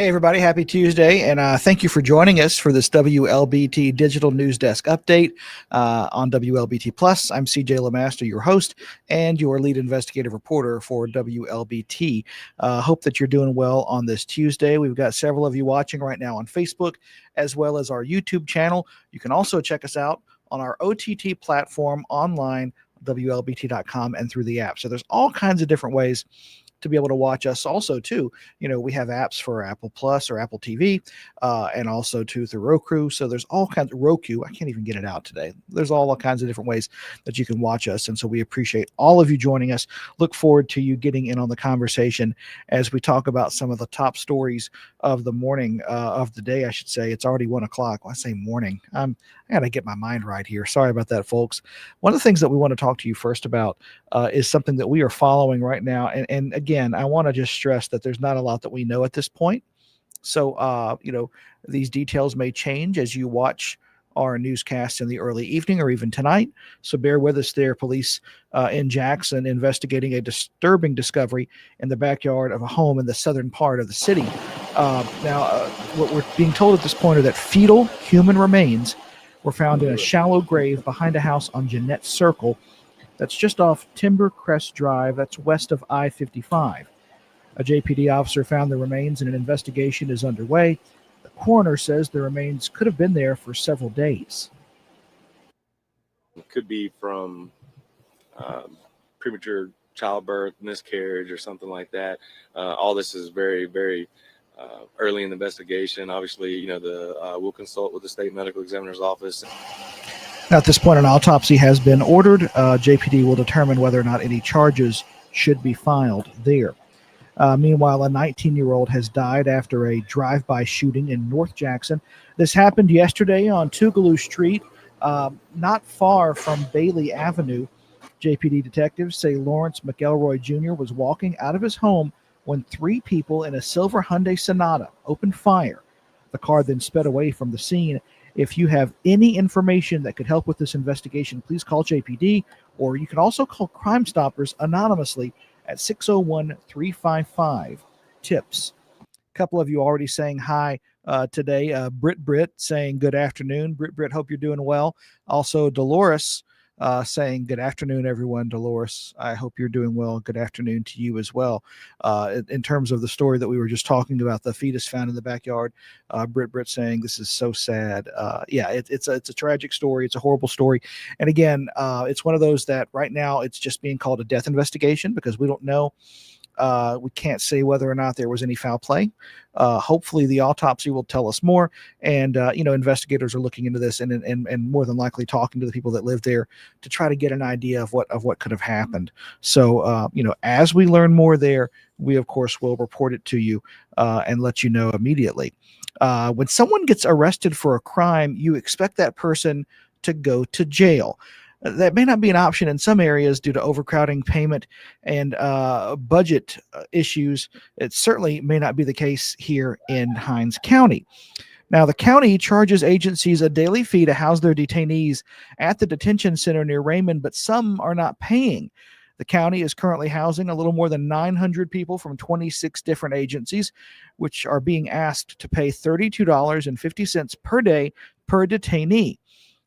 Hey, everybody. Happy Tuesday. And thank you for joining us for this WLBT Digital News Desk update on WLBT Plus. I'm CJ LeMaster, your host and your lead investigative reporter for WLBT. Hope that you're doing well on this Tuesday. We've got several of you watching right now on Facebook as well as our YouTube channel. You can also check us out on our OTT platform online, WLBT.com, and through the app. So there's all kinds of different ways to be able to watch us also too. We have apps for Apple Plus or Apple TV, and also too through Roku. So there's all kinds of Roku. I can't even get it out today. There's all kinds of different ways that you can watch us. And so we appreciate all of you joining us. Look forward to you getting in on the conversation as we talk about some of the top stories of the morning, of the day, I should say. It's already 1 o'clock. When I say morning, I got to get my mind right here. Sorry about that, folks. One of the things that we want to talk to you first about is something that we are following right now. And again, I want to just stress that there's not a lot that we know at this point. So, these details may change as you watch our newscast in the early evening or even tonight. So bear with us there. Police in Jackson investigating a disturbing discovery in the backyard of a home in the southern part of the city. What we're being told at this point are that fetal human remains were found in a shallow grave behind a house on Jeanette Circle. That's just off Timber Crest Drive. That's west of I-55. A JPD officer found the remains and an investigation is underway. The coroner says the remains could have been there for several days. It could be from premature childbirth, miscarriage, or something like that. All this is very, very early in the investigation. Obviously, we'll consult with the state medical examiner's office. Now, at this point, an autopsy has been ordered. JPD will determine whether or not any charges should be filed there. Meanwhile, a 19-year-old has died after a drive-by shooting in North Jackson. This happened yesterday on Tougaloo Street, not far from Bailey Avenue. JPD detectives say Lawrence McElroy Jr. was walking out of his home when 3 people in a silver Hyundai Sonata opened fire. The car then sped away from the scene. If you have any information that could help with this investigation, please call JPD, or you can also call Crime Stoppers anonymously at 601-355-TIPS. A couple of you already saying hi today. Britt saying good afternoon. Britt, hope you're doing well. Also, Dolores saying good afternoon, everyone. Dolores, I hope you're doing well. Good afternoon to you as well. In terms of the story that we were just talking about, the fetus found in the backyard, Britt saying this is so sad. It's a tragic story. It's a horrible story. And again, it's one of those that right now it's just being called a death investigation because we don't know We can't say whether or not there was any foul play. Hopefully, the autopsy will tell us more. And investigators are looking into this and more than likely talking to the people that live there to try to get an idea of what could have happened. So as we learn more there, we of course will report it to you and let you know immediately. When someone gets arrested for a crime, you expect that person to go to jail. That may not be an option in some areas due to overcrowding, payment, and budget issues. It certainly may not be the case here in Hinds County. Now, the county charges agencies a daily fee to house their detainees at the detention center near Raymond, but some are not paying. The county is currently housing a little more than 900 people from 26 different agencies, which are being asked to pay $32.50 per day per detainee.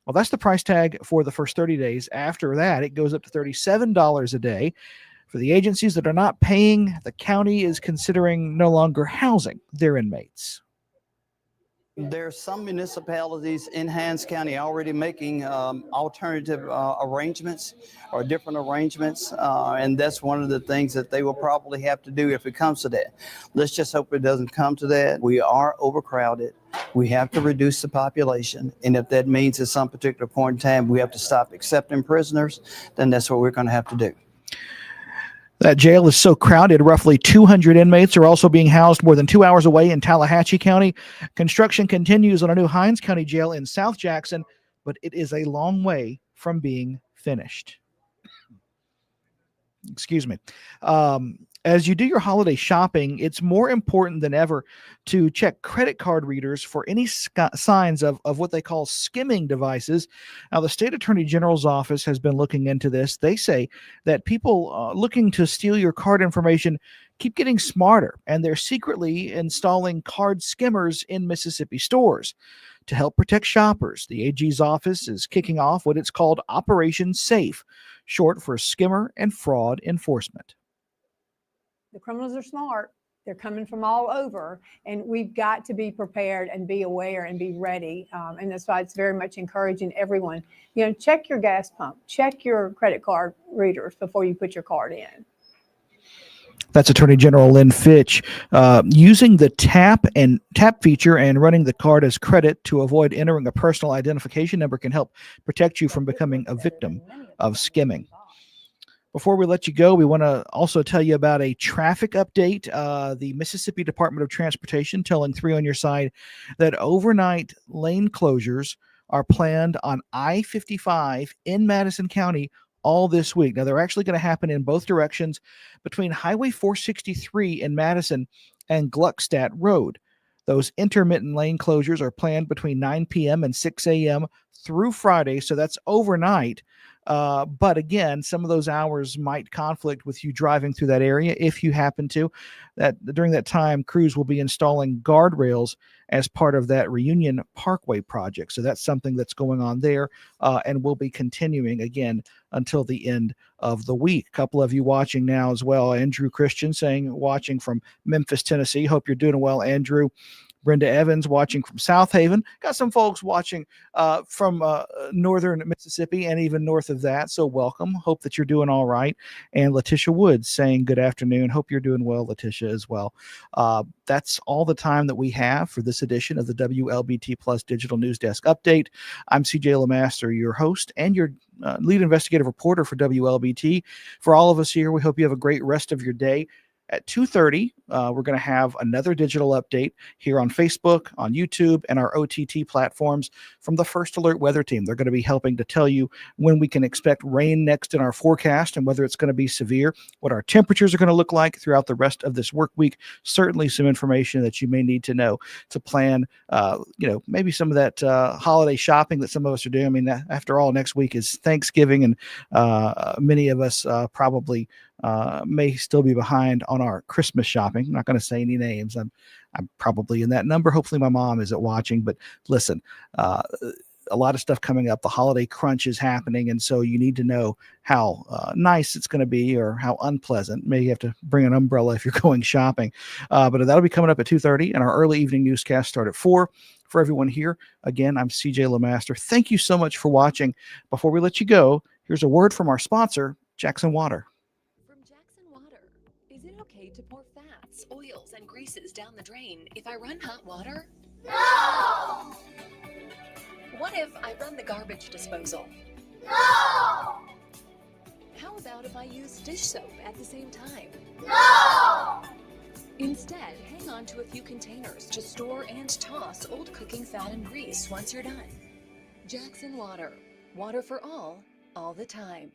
Well, that's the price tag for the first 30 days. After that, it goes up to $37 a day. For the agencies that are not paying, the county is considering no longer housing their inmates. There are some municipalities in Hinds County already making alternative arrangements or different arrangements, and that's one of the things that they will probably have to do if it comes to that. Let's just hope it doesn't come to that. We are overcrowded. We have to reduce the population, and if that means at some particular point in time we have to stop accepting prisoners, then that's what we're going to have to do. That jail is so crowded, roughly 200 inmates are also being housed more than 2 hours away in Tallahatchie County. Construction continues on a new Hinds County jail in South Jackson, but it is a long way from being finished. Excuse me. As you do your holiday shopping, it's more important than ever to check credit card readers for any signs of what they call skimming devices. Now, the state attorney general's office has been looking into this. They say that people looking to steal your card information keep getting smarter, and they're secretly installing card skimmers in Mississippi stores. To help protect shoppers, the AG's office is kicking off what it's called Operation Safe, short for Skimmer and Fraud Enforcement. The criminals are smart. They're coming from all over, and we've got to be prepared and be aware and be ready. And that's why it's very much encouraging everyone, check your gas pump, check your credit card readers before you put your card in. That's Attorney General Lynn Fitch. Using the tap feature and running the card as credit to avoid entering a personal identification number can help protect you from becoming a victim of skimming. Before we let you go, we want to also tell you about a traffic update. The Mississippi Department of Transportation telling 3 on Your Side that overnight lane closures are planned on I-55 in Madison County all this week. Now, they're actually going to happen in both directions between Highway 463 in Madison and Gluckstadt Road. Those intermittent lane closures are planned between 9 p.m. and 6 a.m. through Friday, so that's overnight. But again, some of those hours might conflict with you driving through that area if you happen to. That during that time, crews will be installing guardrails as part of that Reunion Parkway project. So that's something that's going on there and will be continuing again until the end of the week. A couple of you watching now as well. Andrew Christian watching from Memphis, Tennessee. Hope you're doing well, Andrew. Brenda Evans watching from South Haven. Got some folks watching from northern Mississippi and even north of that. So welcome. Hope that you're doing all right. And Letitia Woods saying good afternoon. Hope you're doing well, Letitia, as well. That's all the time that we have for this edition of the WLBT Plus Digital News Desk Update. I'm CJ LeMaster, your host and your lead investigative reporter for WLBT. For all of us here, we hope you have a great rest of your day. At 2:30, we're going to have another digital update here on Facebook, on YouTube, and our OTT platforms from the First Alert Weather Team. They're going to be helping to tell you when we can expect rain next in our forecast and whether it's going to be severe, what our temperatures are going to look like throughout the rest of this work week. Certainly some information that you may need to know to plan, maybe some of that holiday shopping that some of us are doing. I mean, after all, next week is Thanksgiving, and many of us probably may still be behind on our Christmas shopping. I'm not going to say any names. I'm probably in that number. Hopefully my mom isn't watching, but listen, a lot of stuff coming up. The holiday crunch is happening, and so you need to know how nice it's going to be or how unpleasant. Maybe you have to bring an umbrella if you're going shopping. But that'll be coming up at 2:30, and our early evening newscast start at 4. For everyone here, again, I'm CJ LeMaster. Thank you so much for watching. Before we let you go, here's a word from our sponsor, Jackson Water. From Jackson Water, is it okay oils and greases down the drain if I run hot water? No! What if I run the garbage disposal? No! How about if I use dish soap at the same time? No! Instead, hang on to a few containers to store and toss old cooking fat and grease once you're done. Jackson Water. Water for all the time.